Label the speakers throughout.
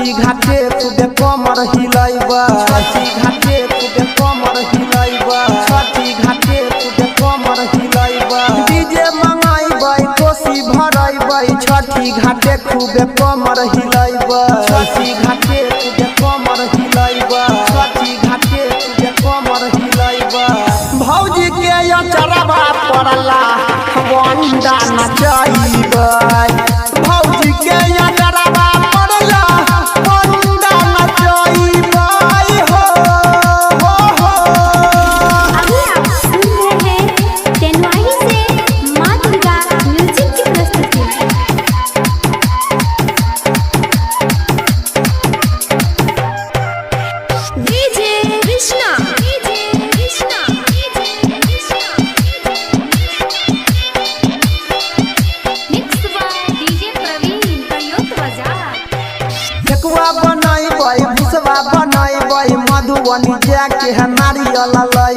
Speaker 1: छठी घाटे खूबे कमर हिलाइबा छठी घाटे खूबे कमर हिलाइबा छठी घाटे खूबे कमर हिलाइबा डीजे मंगाइबै कोसी भराइबै छठी घाटे खूबे कमर हिलाइबा छठी घाटे खूबे कमर हिलाइबा छठी घाटे खूबे कमर हिलाइबा भौजी के अचरबा पड़ला वंडा नचाइबै भौजी के अचरबा पड़ला वंडा नचाइबै हो
Speaker 2: अभी आप सुन रहे हैं तेनवाही से माँ दुर्गा म्यूजिक की प्रस्तुति। DJ Krishna mix by DJ Praveen Kariyot बाजार।
Speaker 1: ठेकुआ बनैबै भुसवा बनैबै मधुबनी जाके है नारियल लैबै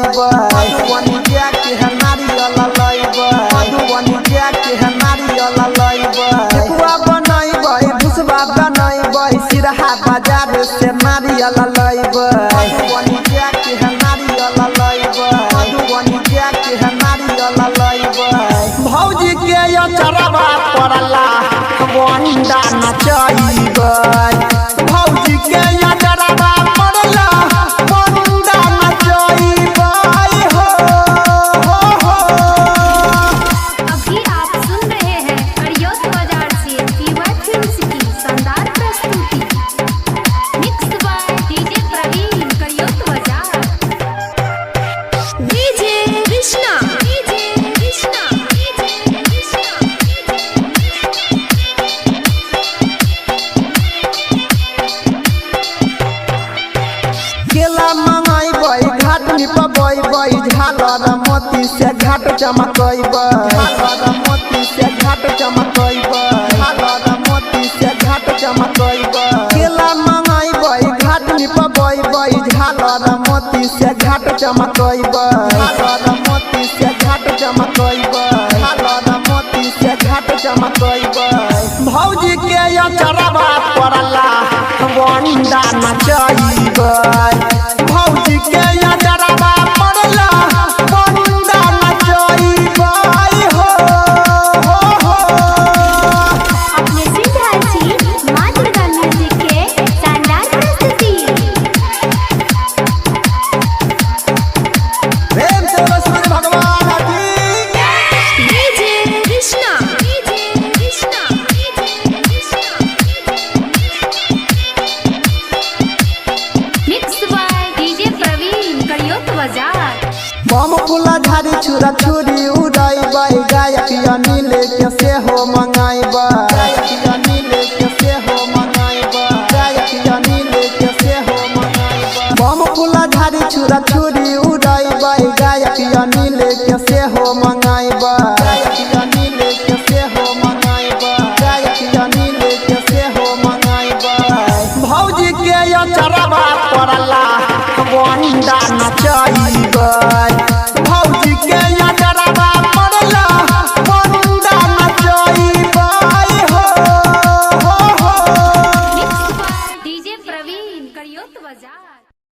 Speaker 1: मधुबनी जाके है नारियल लैबै मधुबनी जाके है नारियल लैबै ठेकुआ बनैबै भुसवा बनैबै सिरहा बाजार से नारियल लैबै मधुबनी जाके है नारियल लैबै मधुबनी जाके है नारियल लैबै भौजी के अचरबा पड़ला वंडा नचाइबै भौजी के अचरबा पड़ला वंडा नचाइबै हो
Speaker 2: अभी आप सुन रहे हैं करियोत बाजार से फीवर फिल्म्स की शानदार प्रस्तुति। Mix by DJ Praveen Kariyot बाजार। डीजे कृष्णा
Speaker 1: केला मंगाइबै घाट निपबैबै झालर मोती से घाट चमकैबै झालर मोती से घाट चमकैबै झालर मोती से घाट चमकैबै केला मंगाइबै घाट निपबैबै झालर मोती से घाट चमकैबै झालर मोती से घाट चमकैबै झालर मोती से घाट चमकैबै भौजी के अचरबा पड़ला वंडा नचाइबै भौजी के अचरबा पड़ला वंडा नचाइबै हो
Speaker 2: अपने सुन रहल छी माँ दुर्गा म्यूजिक के शानदार प्रस्तुति।
Speaker 1: प्रेम से बोलो सूरज भगवान की
Speaker 2: DJ Krishna mix by DJ Praveen Kariyot बाजार।
Speaker 1: बम फूला झाड़ी छुरा छुरी उड़ैबै गायक अनिल के सेहो मंगाइबै गायक अनिल के सेहो मंगाइबै गायक अनिल के सेहो मंगाइबै बम फूला झाड़ी छुरा छुरी उड़ैबै गायक अनिल के सेहो मंगाइबै गायक अनिल के सेहो मंगाइबै गायक अनिल के सेहो मंगाइबै भौजी के अचरबा पड़ला वंडा नचा